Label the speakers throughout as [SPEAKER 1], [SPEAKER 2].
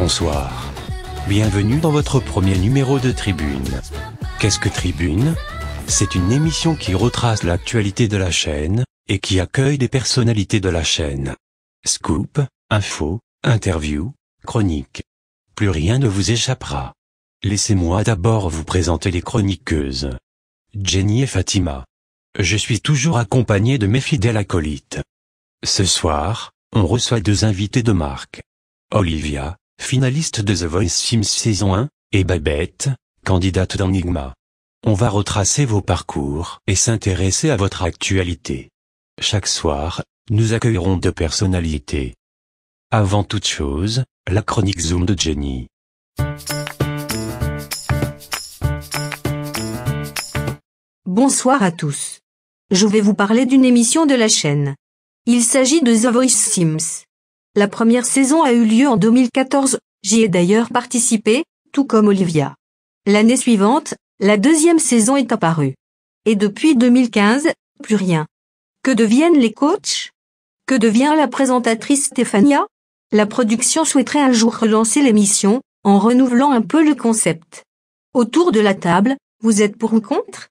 [SPEAKER 1] bonsoir. Bienvenue dans votre premier numéro de Tribune. Qu'est-ce que Tribune ? C'est une émission qui retrace l'actualité de la chaîne, et qui accueille des personnalités de la chaîne. Scoop, info, interview, chronique. Plus rien ne vous échappera. Laissez-moi d'abord vous présenter les chroniqueuses. Jenny et Fatima. Je suis toujours accompagné de mes fidèles acolytes. Ce soir, on reçoit deux invités de marque. Olivia, finaliste de The Voice Sims saison 1, et Babette, candidate d'Enigma. On va retracer vos parcours et s'intéresser à votre actualité. Chaque soir, nous accueillerons deux personnalités. Avant toute chose, la chronique Zoom de Jenny.
[SPEAKER 2] Bonsoir à tous. Je vais vous parler d'une émission de la chaîne. Il s'agit de The Voice Sims. La première saison a eu lieu en 2014, j'y ai d'ailleurs participé, tout comme Olivia. L'année suivante, la deuxième saison est apparue. Et depuis 2015, plus rien. Que deviennent les coachs ? Que devient la présentatrice Stéphania ? La production souhaiterait un jour relancer l'émission, en renouvelant un peu le concept. Autour de la table, vous êtes pour ou contre ?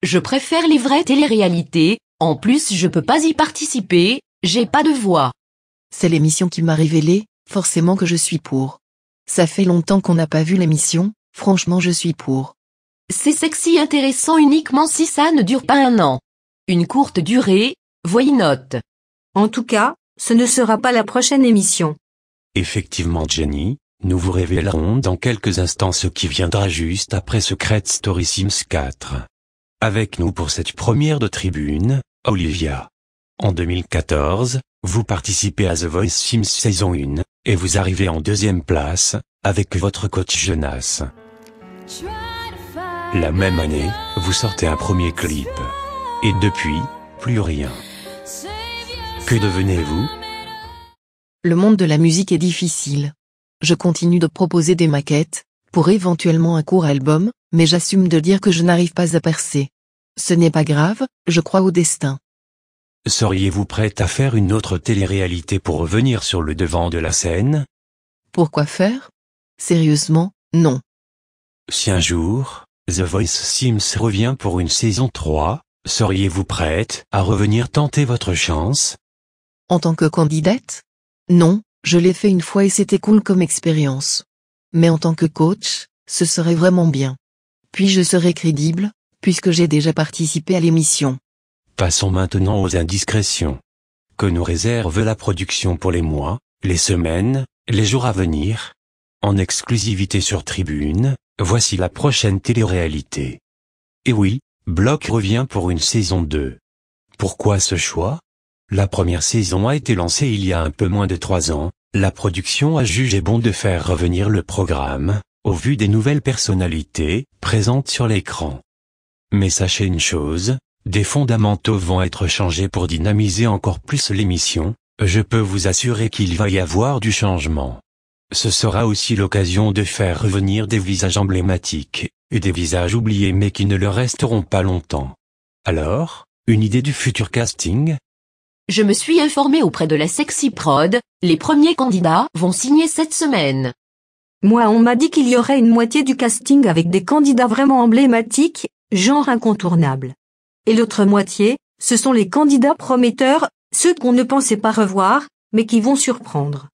[SPEAKER 3] Je préfère les vraies téléréalités, en plus je peux pas y participer, j'ai pas de voix.
[SPEAKER 4] C'est l'émission qui m'a révélé, forcément que je suis pour. Ça fait longtemps qu'on n'a pas vu l'émission, franchement je suis pour.
[SPEAKER 3] C'est sexy intéressant uniquement si ça ne dure pas un an. Une courte durée, why not ?
[SPEAKER 2] En tout cas, ce ne sera pas la prochaine émission.
[SPEAKER 1] Effectivement Jenny, nous vous révélerons dans quelques instants ce qui viendra juste après Secret Story Sims 4. Avec nous pour cette première de Tribune, Olivia. En 2014, vous participez à The Voice Sims saison 1, et vous arrivez en deuxième place, avec votre coach Jonas. La même année, vous sortez un premier clip. Et depuis, plus rien. Que devenez-vous ?
[SPEAKER 4] Le monde de la musique est difficile. Je continue de proposer des maquettes, pour éventuellement un court album, mais j'assume de dire que je n'arrive pas à percer. Ce n'est pas grave, je crois au destin.
[SPEAKER 1] Seriez-vous prête à faire une autre télé-réalité pour revenir sur le devant de la scène ?
[SPEAKER 4] Pourquoi faire ? Sérieusement, non.
[SPEAKER 1] Si un jour, The Voice Sims revient pour une saison 3, seriez-vous prête à revenir tenter votre chance ?
[SPEAKER 4] En tant que candidate ? Non, je l'ai fait une fois et c'était cool comme expérience. Mais en tant que coach, ce serait vraiment bien. Puis je serais crédible, puisque j'ai déjà participé à l'émission.
[SPEAKER 1] Passons maintenant aux indiscrétions. Que nous réserve la production pour les mois, les semaines, les jours à venir ? En exclusivité sur Tribune, voici la prochaine télé-réalité. Et oui, Block revient pour une saison 2. Pourquoi ce choix ? La première saison a été lancée il y a un peu moins de 3 ans, la production a jugé bon de faire revenir le programme, au vu des nouvelles personnalités présentes sur l'écran. Mais sachez une chose, des fondamentaux vont être changés pour dynamiser encore plus l'émission, je peux vous assurer qu'il va y avoir du changement. Ce sera aussi l'occasion de faire revenir des visages emblématiques, et des visages oubliés mais qui ne le resteront pas longtemps. Alors, une idée du futur casting ?
[SPEAKER 3] Je me suis informé auprès de la Sexy Prod, les premiers candidats vont signer cette semaine.
[SPEAKER 2] Moi on m'a dit qu'il y aurait une moitié du casting avec des candidats vraiment emblématiques, genre incontournables. Et l'autre moitié, ce sont les candidats prometteurs, ceux qu'on ne pensait pas revoir, mais qui vont surprendre.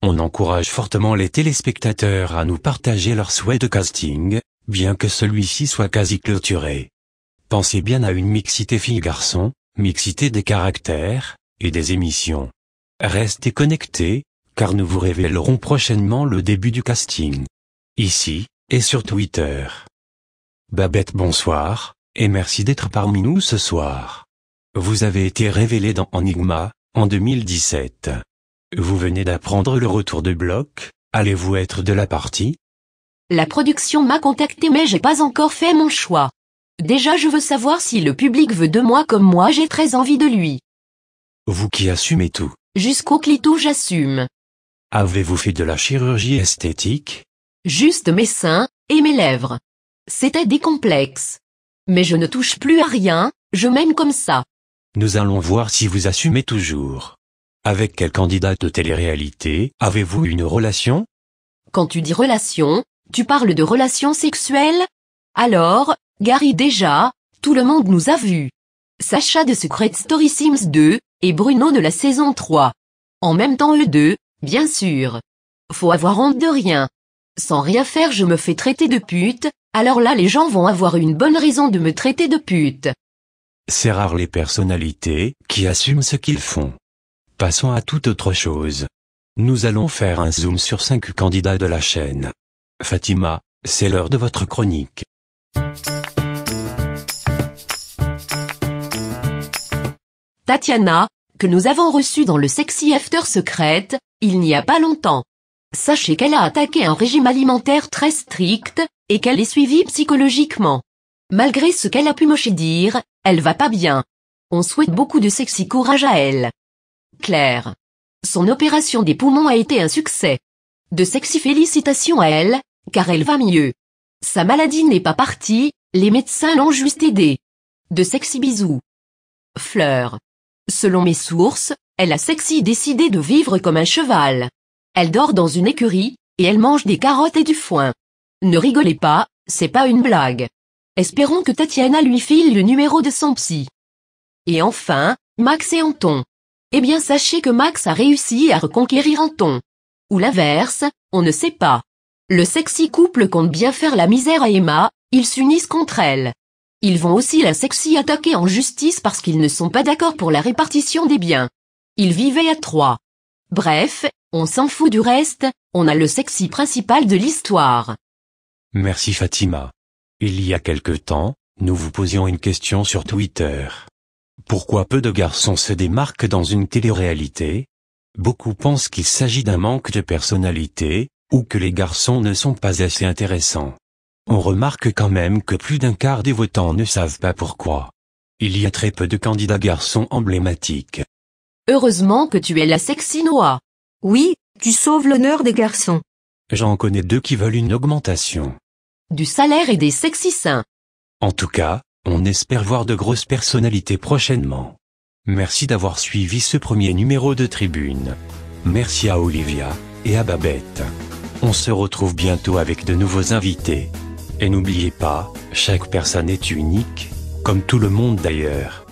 [SPEAKER 1] On encourage fortement les téléspectateurs à nous partager leurs souhaits de casting, bien que celui-ci soit quasi clôturé. Pensez bien à une mixité filles-garçons, mixité des caractères, et des émissions. Restez connectés, car nous vous révélerons prochainement le début du casting. Ici, et sur Twitter. Babette bonsoir, et merci d'être parmi nous ce soir. Vous avez été révélée dans Enigma, en 2017. Vous venez d'apprendre le retour de Block, allez-vous être de la partie ?
[SPEAKER 3] La production m'a contacté mais j'ai pas encore fait mon choix. Déjà je veux savoir si le public veut de moi comme moi j'ai très envie de lui.
[SPEAKER 1] Vous qui assumez tout.
[SPEAKER 3] Jusqu'au clito j'assume.
[SPEAKER 1] Avez-vous fait de la chirurgie esthétique ?
[SPEAKER 3] Juste mes seins, et mes lèvres. C'était des complexes. Mais je ne touche plus à rien, je m'aime comme ça.
[SPEAKER 1] Nous allons voir si vous assumez toujours. Avec quel candidat de télé-réalité avez-vous une relation ?
[SPEAKER 3] Quand tu dis relation, tu parles de relations sexuelles? Alors, Gary déjà, tout le monde nous a vus. Sacha de Secret Story Sims 2, et Bruno de la saison 3. En même temps eux deux, bien sûr. Faut avoir honte de rien. Sans rien faire je me fais traiter de pute, alors là les gens vont avoir une bonne raison de me traiter de pute.
[SPEAKER 1] C'est rare les personnalités qui assument ce qu'ils font. Passons à toute autre chose. Nous allons faire un zoom sur 5 candidats de la chaîne. Fatima, c'est l'heure de votre chronique.
[SPEAKER 3] Tatiana, que nous avons reçue dans le Sexy After Secret, il n'y a pas longtemps. Sachez qu'elle a attaqué un régime alimentaire très strict, et qu'elle est suivie psychologiquement. Malgré ce qu'elle a pu mocher dire, elle va pas bien. On souhaite beaucoup de sexy courage à elle. Claire. Son opération des poumons a été un succès. De sexy félicitations à elle, car elle va mieux. Sa maladie n'est pas partie, les médecins l'ont juste aidée. De sexy bisous. Fleur. Selon mes sources, elle a sexy décidé de vivre comme un cheval. Elle dort dans une écurie, et elle mange des carottes et du foin. Ne rigolez pas, c'est pas une blague. Espérons que Tatiana lui file le numéro de son psy. Et enfin, Max et Anton. Eh bien sachez que Max a réussi à reconquérir Anton. Ou l'inverse, on ne sait pas. Le sexy couple compte bien faire la misère à Emma, ils s'unissent contre elle. Ils vont aussi la sexy attaquer en justice parce qu'ils ne sont pas d'accord pour la répartition des biens. Ils vivaient à 3. Bref, on s'en fout du reste, on a le sexy principal de l'histoire.
[SPEAKER 1] Merci Fatima. Il y a quelque temps, nous vous posions une question sur Twitter. Pourquoi peu de garçons se démarquent dans une télé-réalité? Beaucoup pensent qu'il s'agit d'un manque de personnalité, ou que les garçons ne sont pas assez intéressants. On remarque quand même que plus d'un quart des votants ne savent pas pourquoi. Il y a très peu de candidats garçons emblématiques.
[SPEAKER 3] Heureusement que tu es la sexy Noah.
[SPEAKER 2] Oui, tu sauves l'honneur des garçons.
[SPEAKER 1] J'en connais 2 qui veulent une augmentation.
[SPEAKER 3] Du salaire et des sexy seins.
[SPEAKER 1] En tout cas, on espère voir de grosses personnalités prochainement. Merci d'avoir suivi ce premier numéro de Tribune. Merci à Olivia, et à Babette. On se retrouve bientôt avec de nouveaux invités. Et n'oubliez pas, chaque personne est unique, comme tout le monde d'ailleurs.